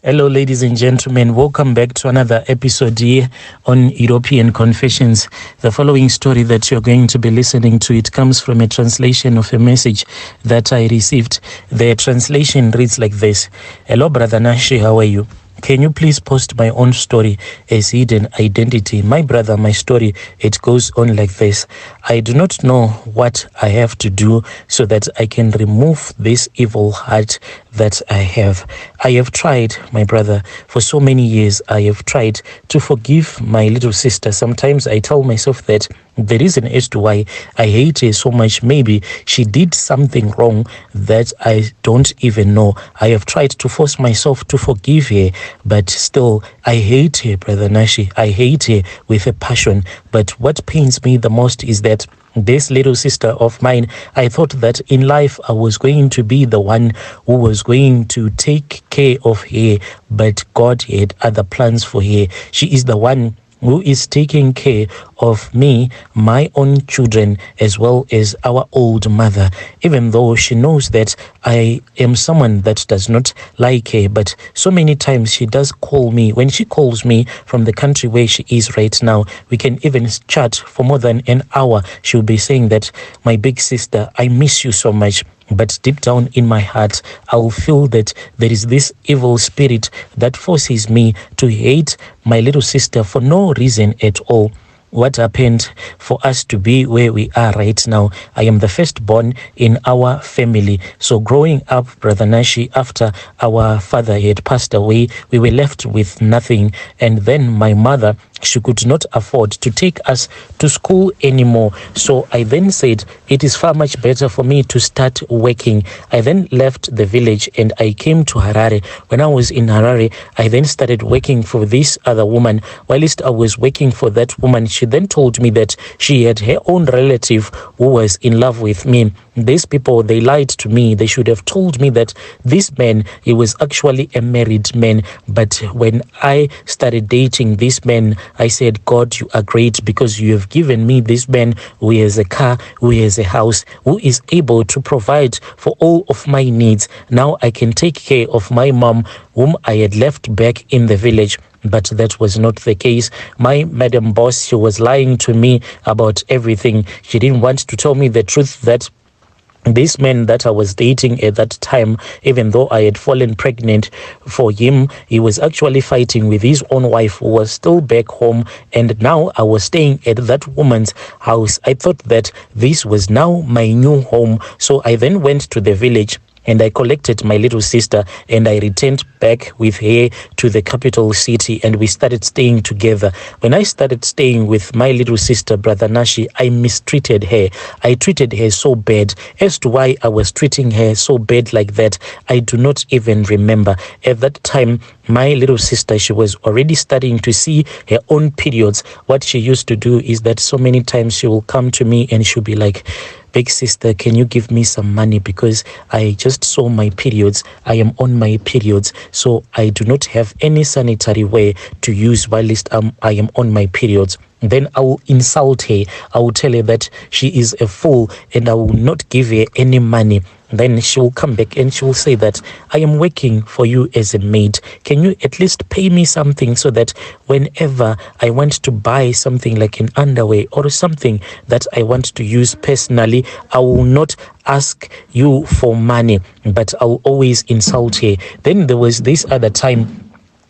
Hello, ladies and gentlemen. Welcome back to another episode here on European Confessions. The following story that you're going to be listening to, it comes from a translation of a message that I received. The translation reads like this. Hello, Brother Nashi, how are you? Can you please post my own story as hidden identity? My brother, my story, it goes on like this. I do not know what I have to do so that I can remove this evil heart that I have. I have tried, my brother, for so many years. I have tried to forgive my little sister. Sometimes I tell myself that the reason as to why I hate her so much, maybe she did something wrong that I don't even know. I have tried to force myself to forgive her, but still I hate her, Brother Nashi. I hate her with a passion. But what pains me the most is that this little sister of mine, I thought that in life I was going to be the one who was going to take care of her, but God had other plans for her. She is the one who is taking care of me, my own children, as well as our old mother, even though she knows that I am someone that does not like her. But so many times she does call me. When she calls me from the country where she is right now, we can even chat for more than an hour. She'll be saying that, my big sister, I miss you so much. But deep down in my heart, I will feel that there is this evil spirit that forces me to hate my little sister for no reason at all. What happened for us to be where we are right now? I am the firstborn in our family. So growing up, Brother Nashi, after our father had passed away, we were left with nothing. And then my mother, she could not afford to take us to school anymore. So I then said, it is far much better for me to start working. I then left the village and I came to Harare. When I was in Harare, I then started working for this other woman. Whilst I was working for that woman, she then told me that she had her own relative who was in love with me. These people, they lied to me. They should have told me that this man, he was actually a married man. But when I started dating this man, I said, God, you are great because you have given me this man who has a car, who has a house, who is able to provide for all of my needs. Now I can take care of my mom, whom I had left back in the village. But that was not the case. My madam boss, she was lying to me about everything. She didn't want to tell me the truth that this man that I was dating at that time, even though I had fallen pregnant for him, he was actually fighting with his own wife who was still back home. And now I was staying at that woman's house. I thought that this was now my new home. So I then went to the village and I collected my little sister and I returned back with her to the capital city and we started staying together. When I started staying with my little sister, Brother Nashi, I mistreated her. I treated her so bad. As to why I was treating her so bad like that, I do not even remember. At that time, my little sister, she was already starting to see her own periods. What she used to do is that so many times she will come to me and she'll be like, big sister, can you give me some money because I just saw my periods. I am on my periods, so I do not have any sanitary wear to use whilst I am on my periods. Then I will insult her. I will tell her that she is a fool and I will not give her any money. Then she will come back and she will say that I am working for you as a maid. Can you at least pay me something so that whenever I want to buy something like an underwear or something that I want to use personally, I will not ask you for money, but I will always insult her. Then there was this other time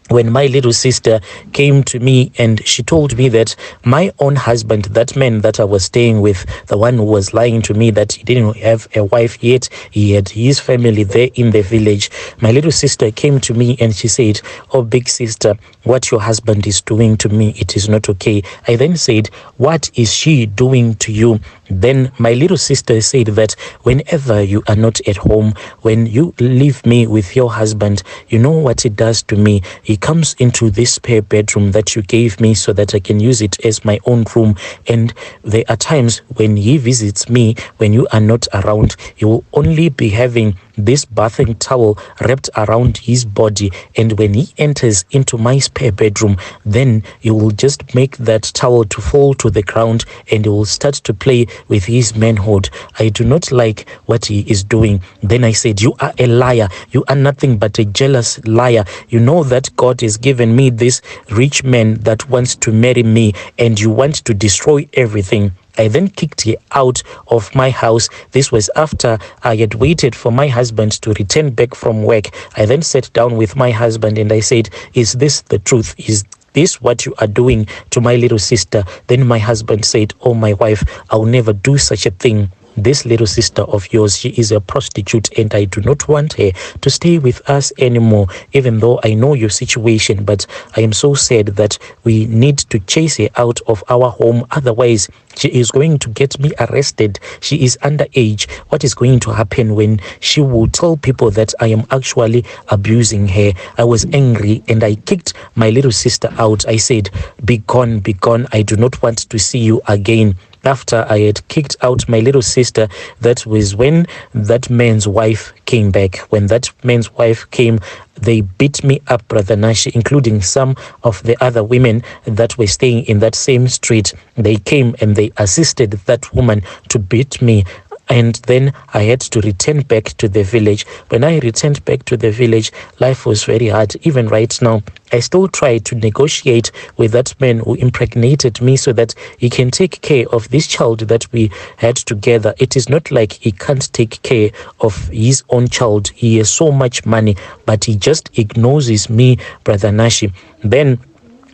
when my little sister came to me and she told me that my own husband, that man that I was staying with, the one who was lying to me that he didn't have a wife yet, he had his family there in the village. My little sister came to me and she said, oh, big sister, what your husband is doing to me, it is not okay. I then said, what is she doing to you? Then my little sister said that whenever you are not at home, when you leave me with your husband, you know what it does to me? He comes into this spare bedroom that you gave me so that I can use it as my own room. And there are times when he visits me, when you are not around, he will only be having this bathing towel wrapped around his body, and when he enters into my spare bedroom, then he will just make that towel to fall to the ground, and he will start to play with his manhood. I do not like what he is doing. Then I said, you are a liar. You are nothing but a jealous liar. You know that God has given me this rich man that wants to marry me, and you want to destroy everything. I then kicked her out of my house. This was after I had waited for my husband to return back from work. I then sat down with my husband and I said, is this the truth? Is this what you are doing to my little sister? Then my husband said, oh, my wife, I'll never do such a thing. This little sister of yours, she is a prostitute, and I do not want her to stay with us anymore, even though I know your situation. But I am so sad that we need to chase her out of our home. Otherwise, she is going to get me arrested. She is underage. What is going to happen when she will tell people that I am actually abusing her? I was angry and I kicked my little sister out. I said, be gone, be gone. I do not want to see you again. After I had kicked out my little sister, that was when that man's wife came back. When that man's wife came, they beat me up, Brother Nashi, including some of the other women that were staying in that same street. They came and they assisted that woman to beat me. And then I had to return back to the village. When I returned back to the village, life was very hard. Even right now, I still try to negotiate with that man who impregnated me so that he can take care of this child that we had together. It is not like he can't take care of his own child. He has so much money, but he just ignores me, Brother Nashi. Then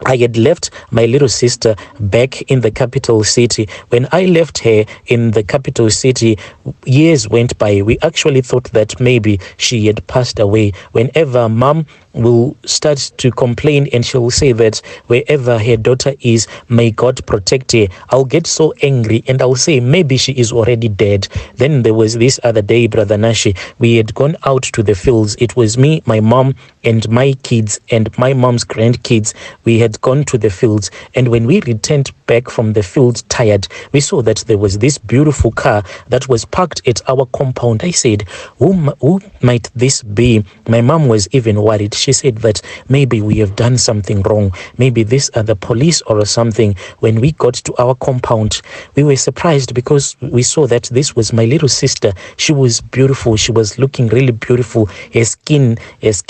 I had left my little sister back in the capital city. When I left her in the capital city, years went by. We actually thought that maybe she had passed away. Whenever mom will start to complain and she will say that wherever her daughter is, may God protect her, I'll get so angry and I'll say maybe she is already dead. Then there was this other day, Brother Nashi, we had gone out to the fields. It was me, my mom, and my kids and my mom's grandkids. We had gone to the fields, and when we returned back from the fields tired, we saw that there was this beautiful car that was parked at our compound. I said, who might this be? My mom was even worried. She said that maybe we have done something wrong. Maybe these are the police or something. When we got to our compound, we were surprised because we saw that this was my little sister. She was beautiful. She was looking really beautiful. Her skin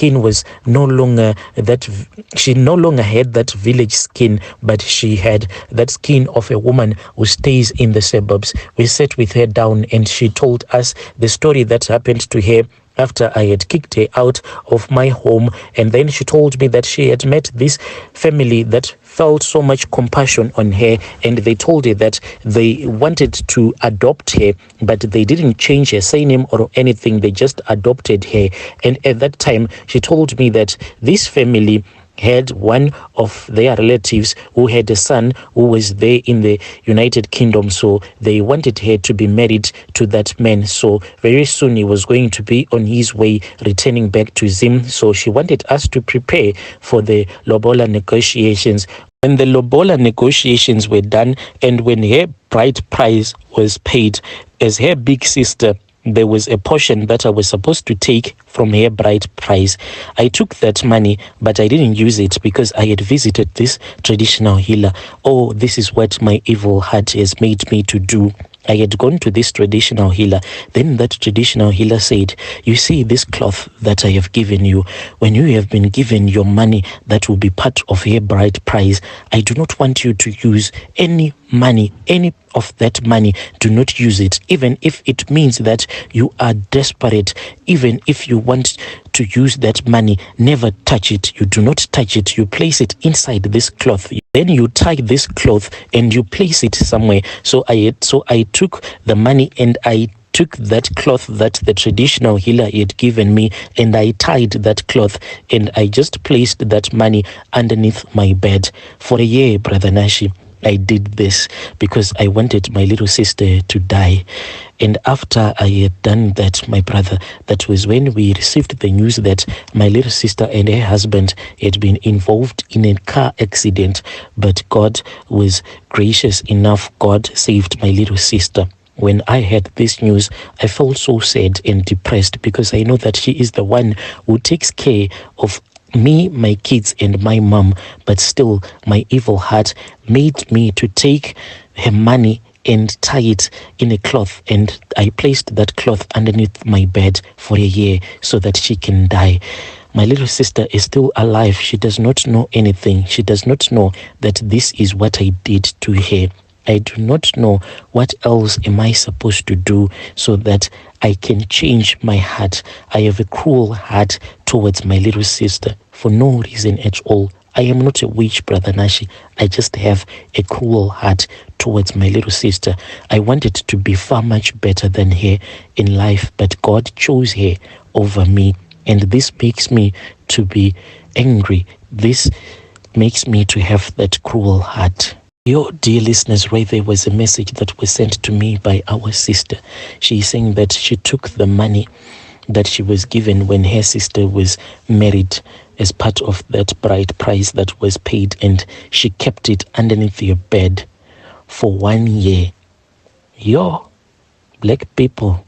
was no longer that, she no longer had that village skin, but she had that skin of a woman who stays in the suburbs. We sat with her down and she told us the story that happened to her after I had kicked her out of my home. And then she told me that she had met this family that felt so much compassion on her, and they told her that they wanted to adopt her, but they didn't change her surname or anything. They just adopted her. And at that time, she told me that this family had one of their relatives who had a son who was there in the United Kingdom, so they wanted her to be married to that man. So very soon he was going to be on his way returning back to Zim. So she wanted us to prepare for the lobola negotiations. When the lobola negotiations were done and when her bride price was paid, as her big sister, there was a portion that I was supposed to take from her bride price. I took that money, but I didn't use it because I had visited this traditional healer. Oh, this is what my evil heart has made me to do. I had gone to this traditional healer. Then that traditional healer said, you see this cloth that I have given you, when you have been given your money that will be part of your bride price, I do not want you to use any money, any of that money. Do not use it, even if it means that you are desperate. Even if you want to use that money, never touch it. You do not touch it. You place it inside this cloth. Then you tie this cloth and you place it somewhere. So I took the money and I took that cloth that the traditional healer had given me, and I tied that cloth and I just placed that money underneath my bed. For a year, Brother Nashi, I did this because I wanted my little sister to die. And after I had done that, my brother, that was when we received the news that my little sister and her husband had been involved in a car accident. But God was gracious enough. God saved my little sister. When I heard this news, I felt so sad and depressed because I know that she is the one who takes care of me, my kids, and my mom. But still, my evil heart made me to take her money and tie it in a cloth, and I placed that cloth underneath my bed for a year so that she can die. My little sister is still alive. She does not know anything. She does not know that this is what I did to her. I do not know what else am I supposed to do so that I can change my heart. I have a cruel heart towards my little sister for no reason at all. I am not a witch, Brother Nashi. I just have a cruel heart towards my little sister. I wanted to be far much better than her in life, but God chose her over me. And this makes me to be angry. This makes me to have that cruel heart. Your dear listeners, right there was a message that was sent to me by our sister. She is saying that she took the money that she was given when her sister was married as part of that bride price that was paid, and she kept it underneath your bed for 1 year. Yo, black people,